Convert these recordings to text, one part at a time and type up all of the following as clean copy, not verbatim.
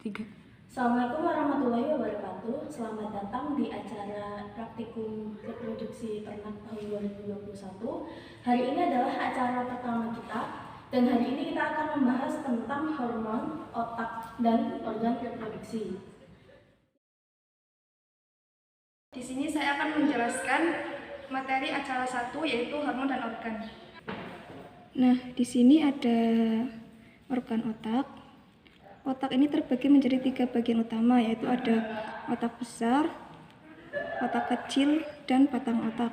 3. Assalamualaikum warahmatullahi wabarakatuh. Selamat datang di acara Praktikum Reproduksi Ternak tahun 2021. Hari ini adalah acara pertama kita, dan hari ini kita akan membahas tentang hormon, otak, dan organ reproduksi. Di sini saya akan menjelaskan materi acara 1, yaitu hormon dan organ. Nah, di sini ada organ otak. Otak ini terbagi menjadi 3 bagian utama, yaitu ada otak besar, otak kecil, dan batang otak.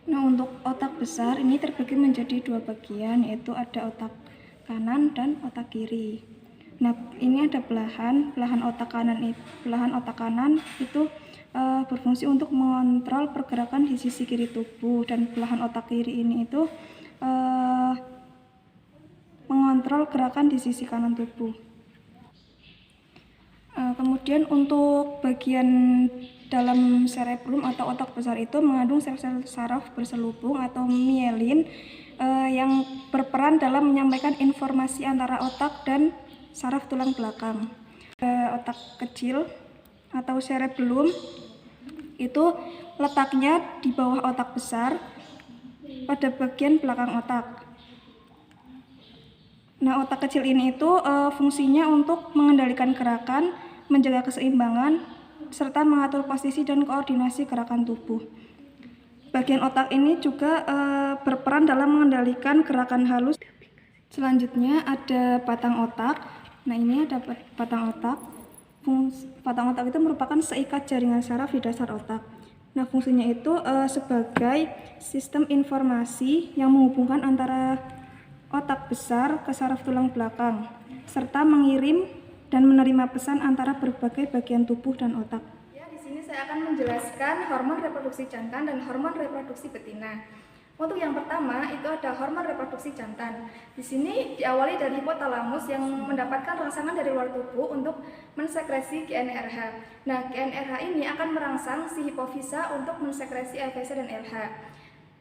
Nah, untuk otak besar ini terbagi menjadi 2 bagian, yaitu ada otak kanan dan otak kiri. Nah, ini ada belahan otak kanan itu berfungsi untuk mengontrol pergerakan di sisi kiri tubuh, dan belahan otak kiri ini itu mengontrol gerakan di sisi kanan tubuh. Kemudian untuk bagian dalam cerebrum atau otak besar itu mengandung sel-sel saraf berselubung atau mielin yang berperan dalam menyampaikan informasi antara otak dan saraf tulang belakang. Otak kecil atau cerebellum itu letaknya di bawah otak besar pada bagian belakang otak. Nah, otak kecil ini itu fungsinya untuk mengendalikan gerakan, menjaga keseimbangan, serta mengatur posisi dan koordinasi gerakan tubuh. Bagian otak ini juga berperan dalam mengendalikan gerakan halus. Selanjutnya ada batang otak. Nah, ini ada batang otak. Batang otak itu merupakan seikat jaringan saraf di dasar otak. Nah, fungsinya itu sebagai sistem informasi yang menghubungkan antara otak besar ke saraf tulang belakang, serta mengirim dan menerima pesan antara berbagai bagian tubuh dan otak. Ya, di sini saya akan menjelaskan hormon reproduksi jantan dan hormon reproduksi betina. Untuk yang pertama itu ada hormon reproduksi jantan. Di sini diawali dari hipotalamus yang mendapatkan rangsangan dari luar tubuh untuk mensekresi GnRH. Nah, GnRH ini akan merangsang si hipofisa untuk mensekresi LPC dan LH.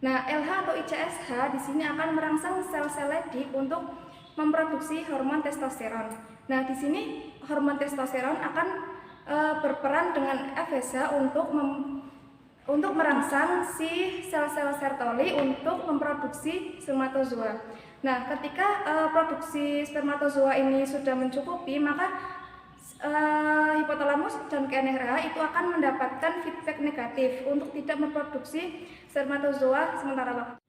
Nah, LH atau ICSH di sini akan merangsang sel-sel Leydig untuk memproduksi hormon testosteron. Nah, di sini hormon testosteron akan berperan dengan FSH untuk merangsang si sel-sel Sertoli untuk memproduksi spermatozoa. Nah, ketika produksi spermatozoa ini sudah mencukupi, maka hipotalamus dan GnRH itu akan mendapatkan feedback negatif untuk tidak memproduksi spermatozoa sementara waktu.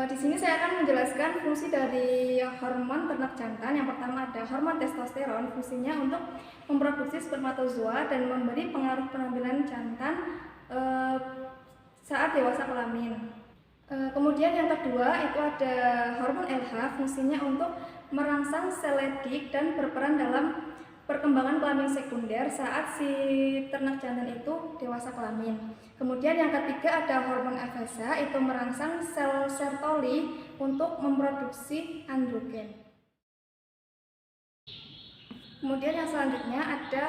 Di sini saya akan menjelaskan fungsi dari hormon ternak jantan. Yang pertama ada hormon testosteron, fungsinya untuk memproduksi spermatozoa dan memberi pengaruh penampilan jantan saat dewasa kelamin. Kemudian yang kedua itu ada hormon LH, fungsinya untuk merangsang sel Leydig dan berperan dalam perkembangan kelamin sekunder saat si ternak jantan itu dewasa kelamin. Kemudian yang ketiga ada hormon FSH, itu merangsang sel Sertoli untuk memproduksi androgen. Kemudian yang selanjutnya ada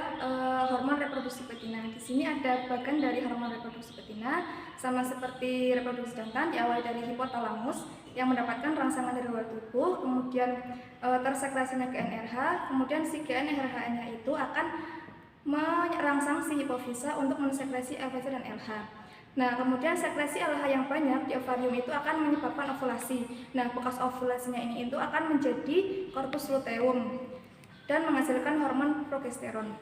hormon reproduksi betina. Di sini ada bagian dari hormon reproduksi betina, sama seperti reproduksi jantan, diawali dari hipotalamus yang mendapatkan rangsangan dari luar tubuh, kemudian tersekresinya GnRH, kemudian si GnRH-nya itu akan merangsang si hipofisa untuk mensekresi LPC dan LH. Nah, kemudian sekresi LH yang banyak di ovarium itu akan menyebabkan ovulasi. Nah, bekas ovulasinya ini itu akan menjadi corpus luteum dan menghasilkan hormon progesteron.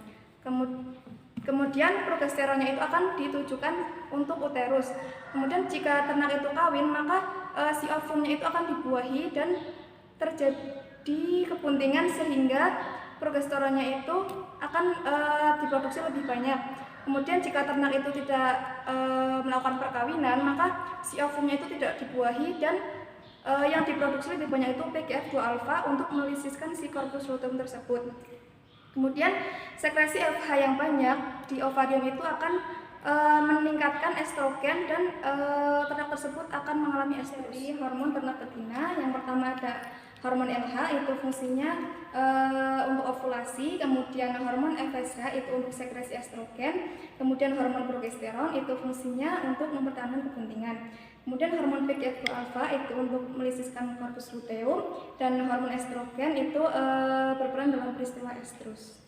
Kemudian progesteronnya itu akan ditujukan untuk uterus. Kemudian jika ternak itu kawin, maka si ovumnya itu akan dibuahi dan terjadi kebuntingan sehingga progesteronnya itu akan diproduksi lebih banyak. Kemudian jika ternak itu tidak melakukan perkawinan, maka si ovumnya itu tidak dibuahi dan yang diproduksi lebih banyak itu PGF2 alfa untuk melisiskan si corpus luteum tersebut. Kemudian sekresi FH yang banyak di ovarium itu akan meningkatkan estrogen dan ternak tersebut akan mengalami estrogen. Hormon ternak betina yang pertama ada Hormon LH itu fungsinya untuk ovulasi, kemudian hormon FSH itu untuk sekresi estrogen, kemudian hormon progesteron itu fungsinya untuk mempertahankan kepentingan. Kemudian hormon PGF2 alfa itu untuk melisiskan corpus luteum, dan hormon estrogen itu berperan dalam peristiwa estrus.